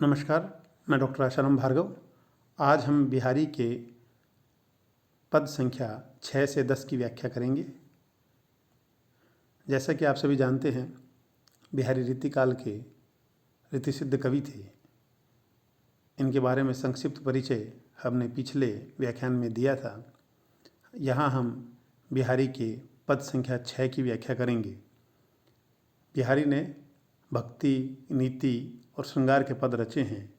नमस्कार, मैं डॉक्टर आशाराम भार्गव। आज हम बिहारी के पद संख्या 6 से 10 की व्याख्या करेंगे। जैसा कि आप सभी जानते हैं, बिहारी रीतिकाल के रीतिसिद्ध कवि थे। इनके बारे में संक्षिप्त परिचय हमने पिछले व्याख्यान में दिया था। यहाँ हम बिहारी के पद संख्या 6 की व्याख्या करेंगे। बिहारी ने भक्ति, नीति और श्रृंगार के पद रचे हैं।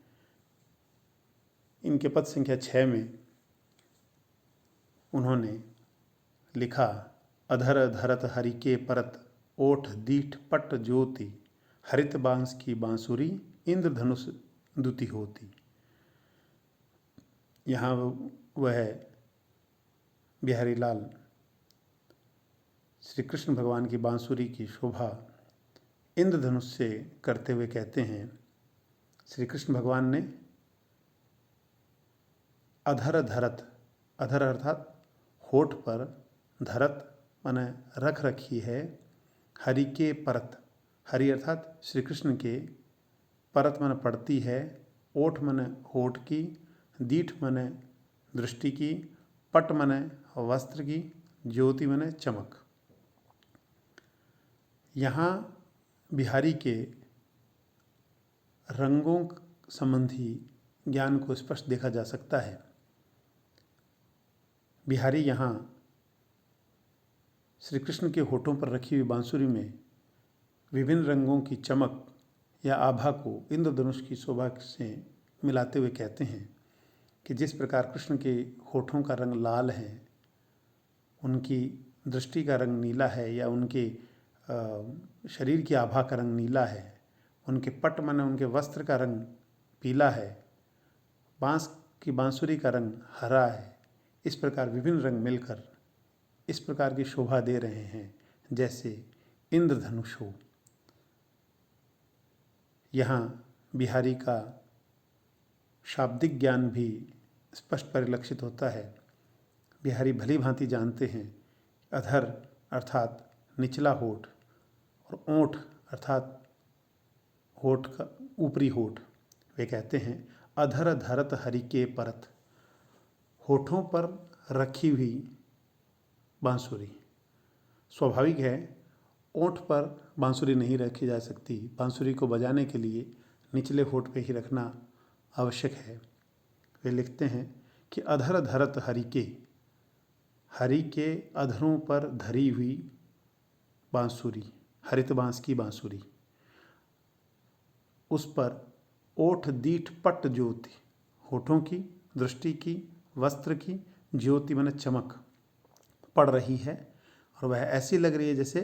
इनके पद संख्या 6 में उन्होंने लिखा, अधर धरत हरि के परत, ओठ दीठ पट ज्योति, हरित बांस की बांसुरी, इंद्रधनुष दुति होती। यहाँ वह बिहारी लाल श्री कृष्ण भगवान की बांसुरी की शोभा इंद्रधनुष से करते हुए कहते हैं, श्री कृष्ण भगवान ने अधर धरत, अधर अर्थात होठ पर, धरत माने रख रखी है, हरि के परत, हरि अर्थात श्री कृष्ण के, परत माने पड़ती है, ओठ माने होठ की, दीठ माने दृष्टि की, पट माने वस्त्र की, ज्योति माने चमक। यहाँ बिहारी के रंगों संबंधी ज्ञान को स्पष्ट देखा जा सकता है। बिहारी यहाँ श्री कृष्ण के होठों पर रखी हुई बांसुरी में विभिन्न रंगों की चमक या आभा को इंद्रधनुष की शोभा से मिलाते हुए कहते हैं कि जिस प्रकार कृष्ण के होठों का रंग लाल है, उनकी दृष्टि का रंग नीला है, या उनके शरीर की आभा का रंग नीला है, उनके पट माने उनके वस्त्र का रंग पीला है, बांस की बांसुरी का रंग हरा है, इस प्रकार विभिन्न रंग मिलकर इस प्रकार की शोभा दे रहे हैं जैसे इंद्रधनुष हो। यहाँ बिहारी का शाब्दिक ज्ञान भी स्पष्ट परिलक्षित होता है। बिहारी भली भांति जानते हैं अधर अर्थात निचला होठ और ओंठ अर्थात होठ का ऊपरी होठ। वे कहते हैं, अधर धरत हरि के परत, होठों पर रखी हुई बांसुरी। स्वाभाविक है, ओंठ पर बांसुरी नहीं रखी जा सकती। बांसुरी को बजाने के लिए निचले होठ पे ही रखना आवश्यक है। वे लिखते हैं कि अधर धरत हरि के अधरों पर धरी हुई बांसुरी, हरित बांस की बांसुरी, उस पर ओठ दीठ पट ज्योति, होठों की, दृष्टि की, वस्त्र की, ज्योति माने चमक पड़ रही है, और वह ऐसी लग रही है जैसे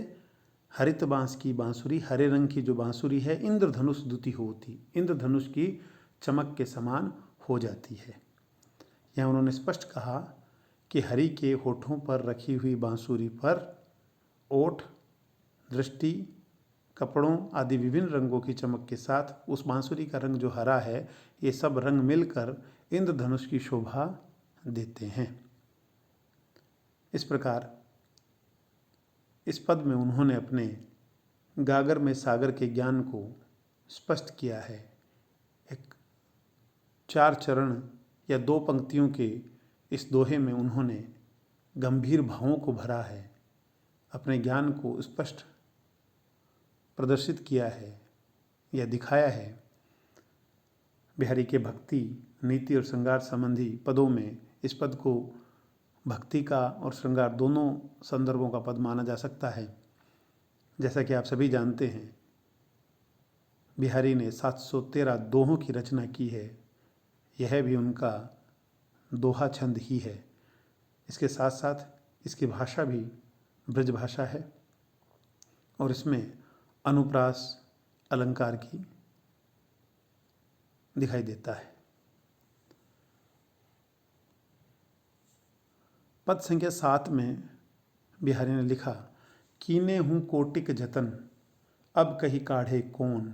हरित बांस की बांसुरी, हरे रंग की जो बांसुरी है, इंद्रधनुष दुति होती, इंद्रधनुष की चमक के समान हो जाती है। यहाँ उन्होंने स्पष्ट कहा कि हरि के होठों पर रखी हुई बांसुरी पर ओठ, दृष्टि, कपड़ों आदि विभिन्न रंगों की चमक के साथ उस बांसुरी का रंग जो हरा है, ये सब रंग मिलकर इंद्रधनुष की शोभा देते हैं। इस प्रकार इस पद में उन्होंने अपने गागर में सागर के ज्ञान को स्पष्ट किया है। एक 4 चरण या 2 पंक्तियों के इस दोहे में उन्होंने गंभीर भावों को भरा है, अपने ज्ञान को स्पष्ट प्रदर्शित किया है या दिखाया है। बिहारी के भक्ति, नीति और श्रृंगार संबंधी पदों में इस पद को भक्ति का और श्रृंगार दोनों संदर्भों का पद माना जा सकता है। जैसा कि आप सभी जानते हैं, बिहारी ने 713 दोहों की रचना की है। यह भी उनका दोहा छंद ही है। इसके साथ साथ इसकी भाषा भी ब्रज भाषा है और इसमें अनुप्रास अलंकार की दिखाई देता है। पद संख्या 7 में बिहारी ने लिखा, कीने हूँ कोटिक जतन, अब कही काढ़े कौन,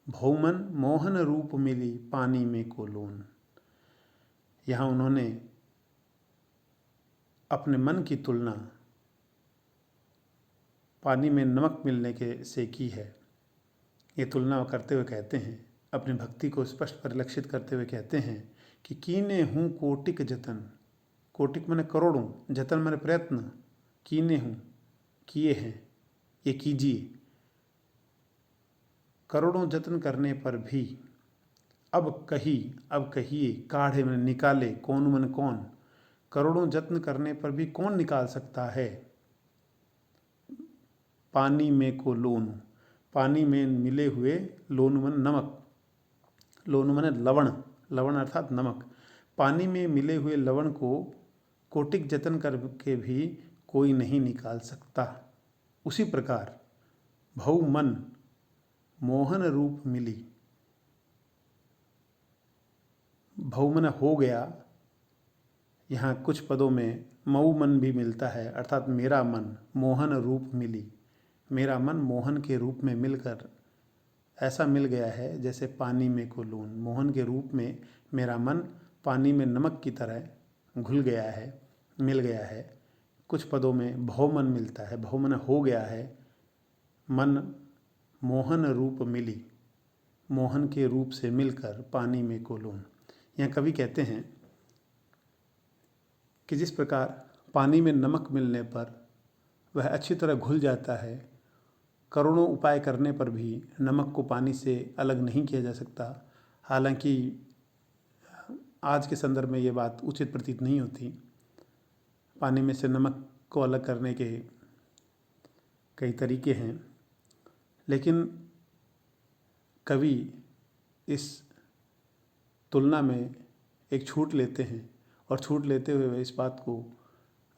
भौमन मोहन रूप मिली, पानी में को लोन। यहाँ उन्होंने अपने मन की तुलना पानी में नमक मिलने के से की है। ये तुलना करते हुए कहते हैं, अपनी भक्ति को स्पष्ट परिलक्षित करते हुए कहते हैं कि कीने हूँ कोटिक जतन। कोटिक मैंने करोड़ों, जतन मैंने प्रयत्न, कीने हूँ किए हैं, ये कीजिए। करोड़ों जतन करने पर भी अब कहिए, काढ़े मैंने निकाले, कौन मन कौन। करोड़ों जत्न करने पर भी कौन निकाल सकता है। पानी में को लोन, पानी में मिले हुए, लोन मन नमक, लोन मन लवण, लवण अर्थात नमक। पानी में मिले हुए लवण को कोटिक जतन करके भी कोई नहीं निकाल सकता। उसी प्रकार भौ मन मोहन रूप मिली, भौ मन हो गया, यहाँ कुछ पदों में मऊ मन भी मिलता है, अर्थात मेरा मन मोहन रूप मिली। मेरा मन मोहन के रूप में मिलकर ऐसा मिल गया है जैसे पानी में को लून। मोहन के रूप में मेरा मन पानी में नमक की तरह घुल गया है, मिल गया है। कुछ पदों में भव मन मिलता है, भव मन हो गया है, मन मोहन रूप मिली, मोहन के रूप से मिलकर पानी में को लून। यहाँ कवि कहते हैं कि जिस प्रकार पानी में नमक मिलने पर वह अच्छी तरह घुल जाता है, करोड़ों उपाय करने पर भी नमक को पानी से अलग नहीं किया जा सकता। हालांकि आज के संदर्भ में ये बात उचित प्रतीत नहीं होती। पानी में से नमक को अलग करने के कई तरीके हैं, लेकिन कवि इस तुलना में एक छूट लेते हैं और छूट लेते हुए इस बात को,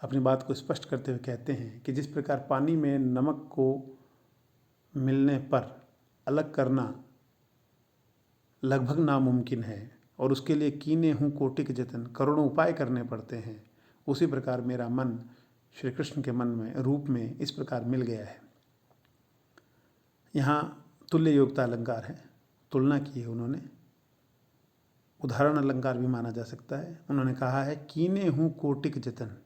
अपनी बात को स्पष्ट करते हुए कहते हैं कि जिस प्रकार पानी में नमक को मिलने पर अलग करना लगभग नामुमकिन है और उसके लिए कीने हूँ कोटिक जतन, करोड़ों उपाय करने पड़ते हैं, उसी प्रकार मेरा मन श्री कृष्ण के मन में रूप में इस प्रकार मिल गया है। यहाँ तुल्य योग्यता अलंकार है, तुलना की है उन्होंने, उदाहरण अलंकार भी माना जा सकता है। उन्होंने कहा है कीने हूँ कोटिक जतन,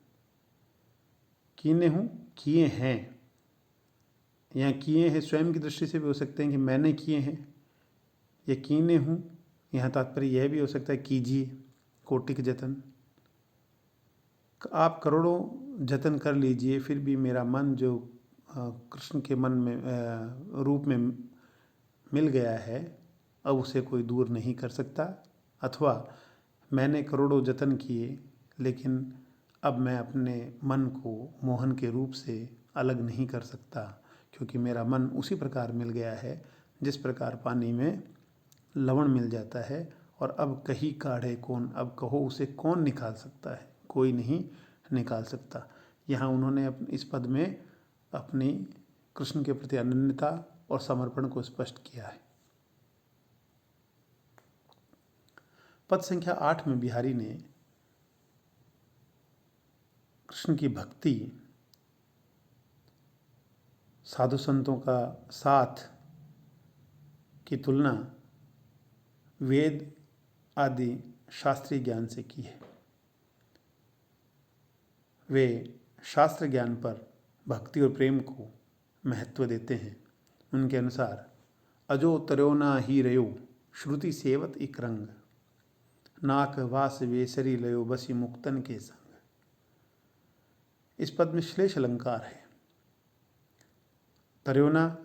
कीने हूँ किए हैं। यहाँ किए हैं स्वयं की दृष्टि से भी हो सकते हैं कि मैंने किए हैं, ये कीने हूँ यहाँ तात्पर्य यह भी हो सकता है कीजिए कोटिक जतन। आप करोड़ों जतन कर लीजिए फिर भी मेरा मन जो कृष्ण के मन में रूप में मिल गया है, अब उसे कोई दूर नहीं कर सकता। अथवा मैंने करोड़ों जतन किए लेकिन अब मैं अपने मन को मोहन के रूप से अलग नहीं कर सकता, क्योंकि मेरा मन उसी प्रकार मिल गया है जिस प्रकार पानी में लवण मिल जाता है। और अब कहीं काढ़े कौन, अब कहो उसे कौन निकाल सकता है, कोई नहीं निकाल सकता। यहाँ उन्होंने इस पद में अपनी कृष्ण के प्रति अनन्यता और समर्पण को स्पष्ट किया है। पद संख्या 8 में बिहारी ने कृष्ण की भक्ति, साधु संतों का साथ की तुलना वेद आदि शास्त्रीय ज्ञान से की है। वे शास्त्र ज्ञान पर भक्ति और प्रेम को महत्व देते हैं। उनके अनुसार अजो तरोना ही रयो श्रुति सेवत इक रंग, नाक वास वेसरी लयो बसी मुक्तन के संग। इस पद में श्लेष अलंकार है। तरोना,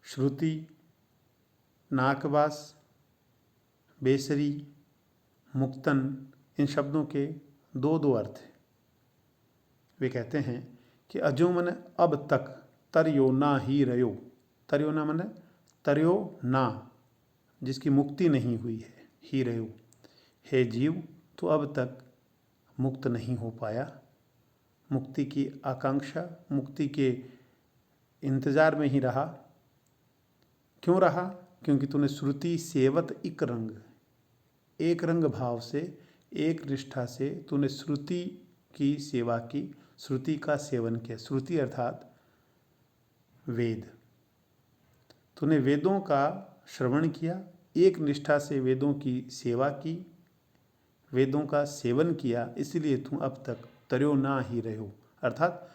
श्रुति, नाकवास, बेसरी, मुक्तन, इन शब्दों के दो दो अर्थ हैं। वे कहते हैं कि अजो मन अब तक तरयो ना ही रयो, तरयो ना मन तरयो ना, जिसकी मुक्ति नहीं हुई है, ही रयो, हे जीव तो अब तक मुक्त नहीं हो पाया। मुक्ति की आकांक्षा, मुक्ति के इंतजार में ही रहा। क्यों रहा? क्योंकि तूने श्रुति सेवत इक रंग, एक रंग भाव से, एक निष्ठा से तूने श्रुति की सेवा की, श्रुति का सेवन किया। श्रुति अर्थात वेद। तूने वेदों का श्रवण किया, एक निष्ठा से वेदों की सेवा की, वेदों का सेवन किया, इसलिए तू अब तक तरयो ना ही रहो, अर्थात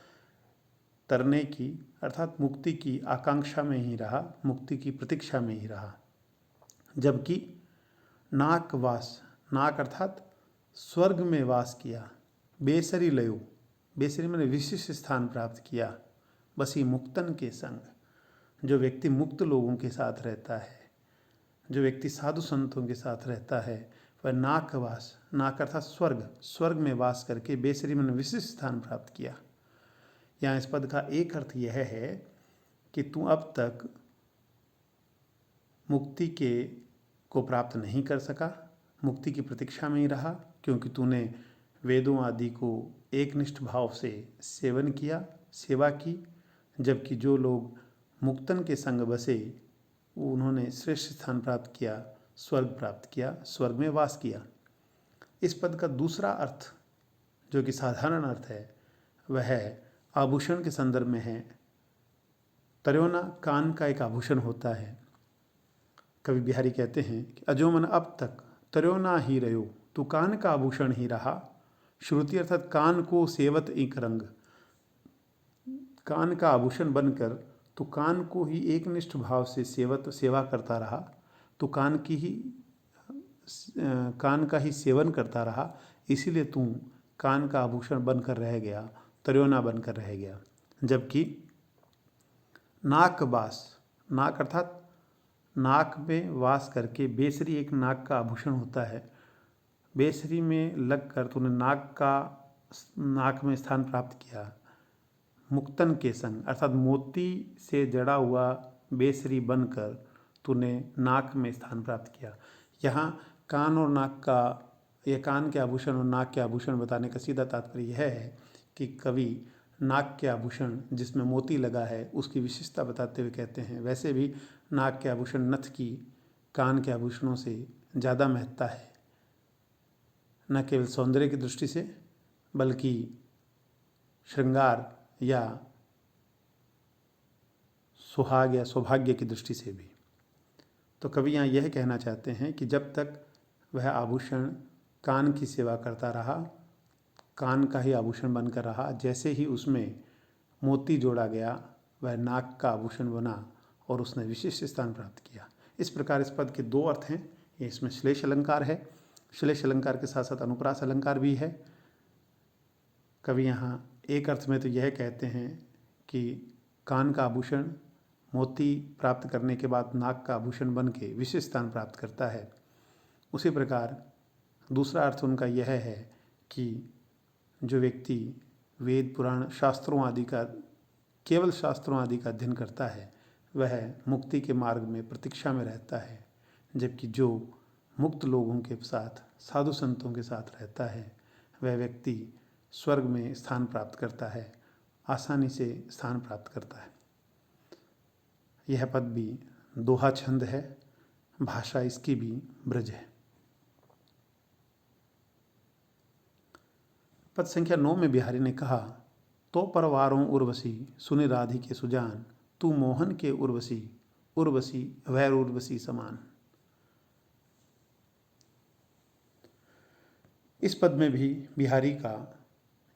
तरने की, अर्थात मुक्ति की आकांक्षा में ही रहा, मुक्ति की प्रतीक्षा में ही रहा। जबकि नाकवास, नाक अर्थात स्वर्ग में वास किया, बेसरी लयो, बेसरी मैंने विशिष्ट स्थान प्राप्त किया, बसी मुक्तन के संग। जो व्यक्ति मुक्त लोगों के साथ रहता है, जो व्यक्ति साधु संतों के साथ रहता है, वह नाकवास, नाक अर्थात स्वर्ग, स्वर्ग में वास करके बेसरी मैंने विशिष्ट स्थान प्राप्त किया। यहाँ इस पद का एक अर्थ यह है कि तू अब तक मुक्ति को प्राप्त नहीं कर सका, मुक्ति की प्रतीक्षा में ही रहा, क्योंकि तूने वेदों आदि को एकनिष्ठ भाव से सेवन किया, सेवा की। जबकि जो लोग मुक्तन के संग बसे उन्होंने श्रेष्ठ स्थान प्राप्त किया, स्वर्ग प्राप्त किया, स्वर्ग में वास किया। इस पद का दूसरा अर्थ जो कि साधारण अर्थ है वह आभूषण के संदर्भ में है। तर्योना कान का एक आभूषण होता है। कवि बिहारी कहते हैं कि अजो मन अब तक तर्योना ही रहो, तू कान का आभूषण ही रहा। श्रुति अर्थात कान को सेवत एक रंग, कान का आभूषण बनकर तू कान को ही एकनिष्ठ भाव से सेवा करता रहा, तू कान का ही सेवन करता रहा, इसीलिए तू कान का आभूषण बनकर रह गया, तर्योना बनकर रह गया। जबकि नाकवास, नाक अर्थात नाक में वास करके, बेसरी एक नाक का आभूषण होता है, बेसरी में लगकर तूने नाक में स्थान प्राप्त किया। मुक्तन के संग अर्थात मोती से जड़ा हुआ बेसरी बनकर तूने नाक में स्थान प्राप्त किया। यहाँ कान और नाक का, यह कान के आभूषण और नाक के आभूषण बताने का सीधा तात्पर्य यह है कि कवि नाक के आभूषण जिसमें मोती लगा है उसकी विशेषता बताते हुए कहते हैं, वैसे भी नाक के आभूषण नथ की कान के आभूषणों से ज़्यादा महत्ता है, न केवल सौंदर्य की दृष्टि से बल्कि श्रृंगार या सुहाग या सौभाग्य की दृष्टि से भी। तो कवि यहाँ यह कहना चाहते हैं कि जब तक वह आभूषण कान की सेवा करता रहा, कान का ही आभूषण बनकर रहा, जैसे ही उसमें मोती जोड़ा गया वह नाक का आभूषण बना और उसने विशिष्ट स्थान प्राप्त किया। इस प्रकार इस पद के दो अर्थ हैं। ये इसमें श्लेष अलंकार है, श्लेष अलंकार के साथ साथ अनुप्रास अलंकार भी है। कवि यहाँ एक अर्थ में तो यह कहते हैं कि कान का आभूषण मोती प्राप्त करने के बाद नाक का आभूषण बन के विशिष्ट स्थान प्राप्त करता है। उसी प्रकार दूसरा अर्थ उनका यह है कि जो व्यक्ति वेद पुराण शास्त्रों आदि का, केवल शास्त्रों आदि का अध्ययन करता है वह मुक्ति के मार्ग में प्रतीक्षा में रहता है, जबकि जो मुक्त लोगों के साथ, साधु संतों के साथ रहता है वह व्यक्ति स्वर्ग में स्थान प्राप्त करता है, आसानी से स्थान प्राप्त करता है। यह पद भी दोहा छंद है, भाषा इसकी भी ब्रज है। पद संख्या 9 में बिहारी ने कहा, तो परवारों उर्वशी सुनि राधिके सुजान, तू मोहन के उर्वशी, उर्वशी वैर उर्वशी समान। इस पद में भी बिहारी का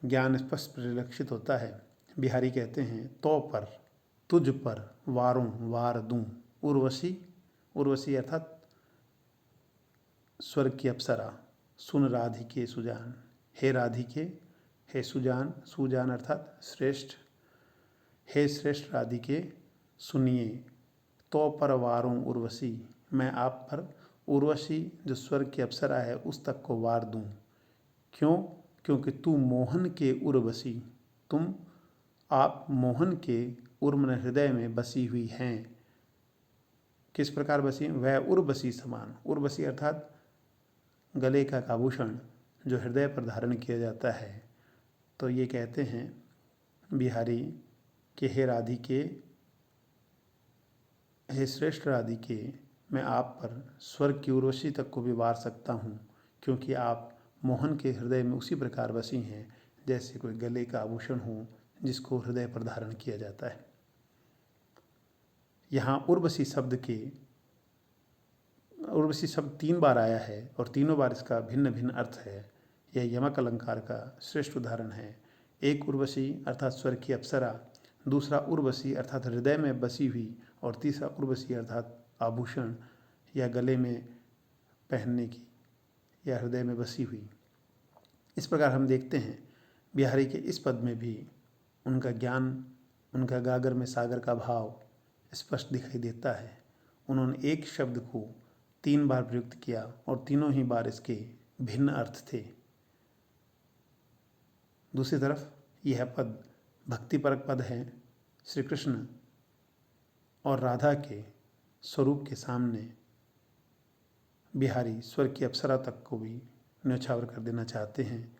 ज्ञान स्पष्ट परिलक्षित होता है। बिहारी कहते हैं, तो पर, तुझ पर, वारों वार दूं, उर्वशी, उर्वशी अर्थात स्वर्ग की अप्सरा, सुन राधिके सुजान, हे राधिके, हे सुजान, सुजान अर्थात श्रेष्ठ, हे श्रेष्ठ राधिके सुनिए, तो पर वारों उर्वशी, मैं आप पर उर्वशी जो स्वर्ग की अप्सरा है उस तक को वार दूं। क्यों? क्योंकि तू मोहन के उर्वशी, तुम आप मोहन के उर्मन हृदय में बसी हुई हैं। किस प्रकार बसी? वह उर्वशी समान, उर्वशी अर्थात गले का आभूषण जो हृदय पर धारण किया जाता है। तो ये कहते हैं बिहारी कि हे राधिके, हे श्रेष्ठ राधिके, मैं आप पर स्वर्ग की उर्वशी तक को भी वार सकता हूँ, क्योंकि आप मोहन के हृदय में उसी प्रकार बसी हैं जैसे कोई गले का आभूषण हो जिसको हृदय पर धारण किया जाता है। यहाँ उर्वशी शब्द 3 बार आया है और तीनों बार इसका भिन्न भिन्न अर्थ है। यह यमक अलंकार का श्रेष्ठ उदाहरण है। एक उर्वशी अर्थात स्वर्ग की अप्सरा, दूसरा उर्वशी अर्थात हृदय में बसी हुई, और तीसरा उर्वशी अर्थात आभूषण या गले में पहनने की या हृदय में बसी हुई। इस प्रकार हम देखते हैं बिहारी के इस पद में भी उनका ज्ञान, उनका गागर में सागर का भाव स्पष्ट दिखाई देता है। उन्होंने एक शब्द को 3 बार प्रयुक्त किया और तीनों ही बार इसके भिन्न अर्थ थे। दूसरी तरफ यह पद भक्तिपरक पद है। श्री कृष्ण और राधा के स्वरूप के सामने बिहारी स्वर की अप्सरा तक को भी न्यौछावर कर देना चाहते हैं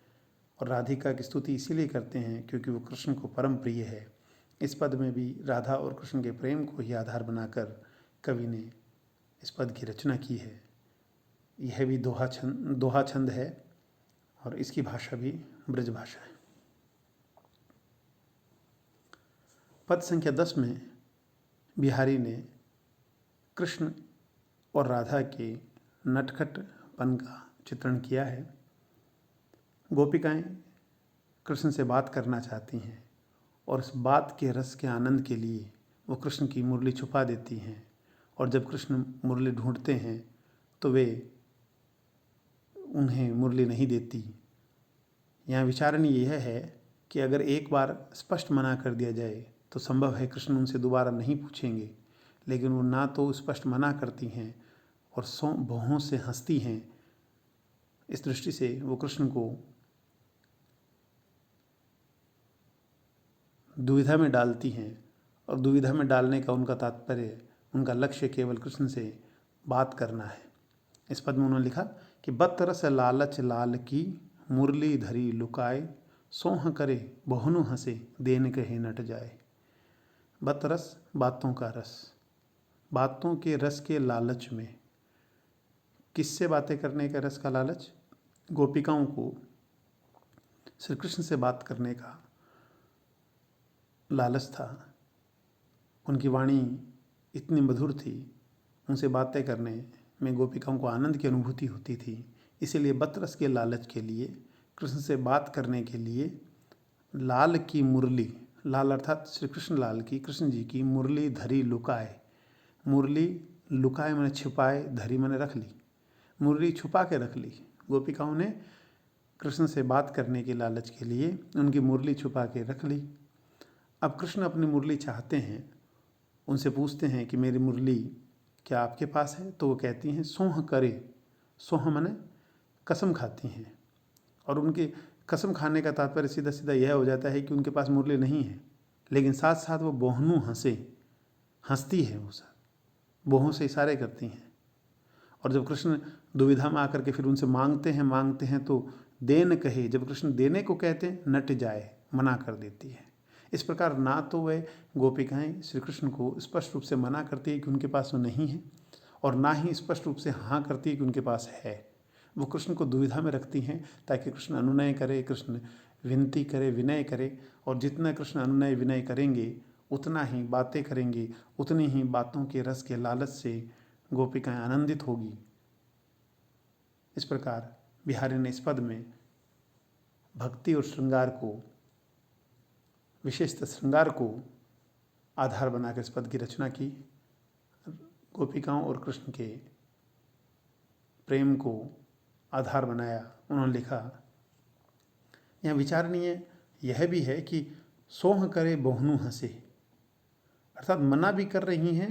और राधिका की स्तुति इसीलिए करते हैं क्योंकि वो कृष्ण को परम प्रिय है। इस पद में भी राधा और कृष्ण के प्रेम को ही आधार बनाकर कवि ने इस पद की रचना की है। यह भी दोहा छंद है और इसकी भाषा भी ब्रज भाषा है। पद संख्या 10 में बिहारी ने कृष्ण और राधा के नटखटपन का चित्रण किया है। गोपिकाएं कृष्ण से बात करना चाहती हैं और उस बात के रस के आनंद के लिए वो कृष्ण की मुरली छुपा देती हैं और जब कृष्ण मुरली ढूंढते हैं तो वे उन्हें मुरली नहीं देती। यहाँ विचारणीय यह है कि अगर एक बार स्पष्ट मना कर दिया जाए तो संभव है कृष्ण उनसे दोबारा नहीं पूछेंगे, लेकिन वो ना तो स्पष्ट मना करती हैं और भौहों से हंसती हैं। इस दृष्टि से वो कृष्ण को दुविधा में डालती हैं और दुविधा में डालने का उनका तात्पर्य, उनका लक्ष्य केवल कृष्ण से बात करना है। इस पद में उन्होंने लिखा कि बतरस लालच लाल की मुरली धरी लुकाए, सोह करे बहुनु हंसे देन कहे नट जाए। बतरस बातों का रस, बातों के रस के लालच में। किससे बातें करने का रस का लालच? गोपिकाओं को श्री कृष्ण से बात करने का लालच था। उनकी वाणी इतनी मधुर थी, उनसे बातें करने में गोपिकाओं को आनंद की अनुभूति होती थी। इसीलिए बतरस के लालच के लिए, कृष्ण से बात करने के लिए लाल की मुरली, लाल अर्थात श्री कृष्ण लाल की, कृष्ण जी की मुरली धरी लुकाए। मुरली लुकाए मैंने छिपाए, धरी मैंने रख ली, मुरली छुपा के रख ली। गोपिकाओं ने कृष्ण से बात करने के लालच के लिए उनकी मुरली छुपा के रख ली। अब कृष्ण अपनी मुरली चाहते हैं, उनसे पूछते हैं कि मेरी मुरली क्या आपके पास है? तो वो कहती हैं सोह करे। सोह माने कसम खाती हैं और उनके कसम खाने का तात्पर्य सीधा सीधा यह हो जाता है कि उनके पास मुरली नहीं है, लेकिन साथ साथ वो बोहनू हंसती है, वो साथ बोहों से इशारे करती हैं। और जब कृष्ण दुविधा में आकर के फिर उनसे मांगते हैं तो देन कहे, जब कृष्ण देने को कहते हैं नट जाए, मना कर देती है। इस प्रकार ना तो वह गोपिकाएं श्री कृष्ण को स्पष्ट रूप से मना करती है कि उनके पास वो नहीं है और ना ही स्पष्ट रूप से हाँ करती है कि उनके पास है। वो कृष्ण को दुविधा में रखती हैं ताकि कृष्ण अनुनय करे, कृष्ण विनती करे, विनय करे। और जितना कृष्ण अनुनय विनय करेंगे उतना ही बातें करेंगे, उतनी ही बातों के रस के लालच से गोपिकाएं आनंदित होगी। इस प्रकार बिहारी ने इस पद में भक्ति और श्रृंगार को, विशेषतः श्रृंगार को आधार बनाकर इस पद की रचना की। गोपिकाओं और कृष्ण के प्रेम को आधार बनाया। उन्होंने लिखा, यहाँ विचारणीय यह भी है कि सोह करे बहुनु हंसे, अर्थात मना भी कर रही हैं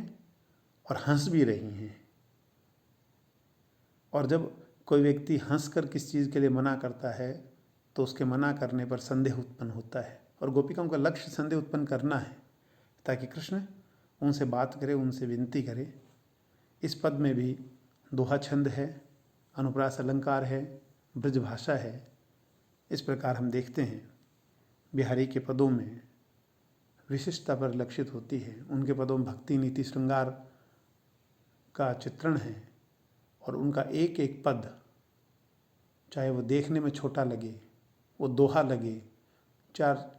और हंस भी रही हैं। और जब कोई व्यक्ति हंसकर किस चीज़ के लिए मना करता है तो उसके मना करने पर संदेह उत्पन्न होता है और गोपिकाओं का लक्ष्य संदेह उत्पन्न करना है ताकि कृष्ण उनसे बात करे, उनसे विनती करे। इस पद में भी दोहा छंद है, अनुप्रास अलंकार है, ब्रज भाषा है। इस प्रकार हम देखते हैं बिहारी के पदों में विशिष्टता परिलक्षित होती है। उनके पदों में भक्ति, नीति, श्रृंगार का चित्रण है और उनका एक एक पद, चाहे वो देखने में छोटा लगे, वो दोहा लगे, 4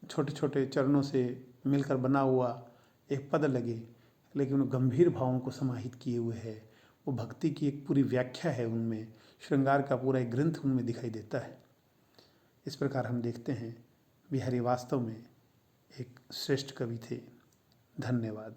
छोटे छोटे चरणों से मिलकर बना हुआ एक पद लगे, लेकिन वो गंभीर भावों को समाहित किए हुए है। वो भक्ति की एक पूरी व्याख्या है उनमें, श्रृंगार का पूरा एक ग्रंथ उनमें दिखाई देता है। इस प्रकार हम देखते हैं बिहारी वास्तव में एक श्रेष्ठ कवि थे। धन्यवाद।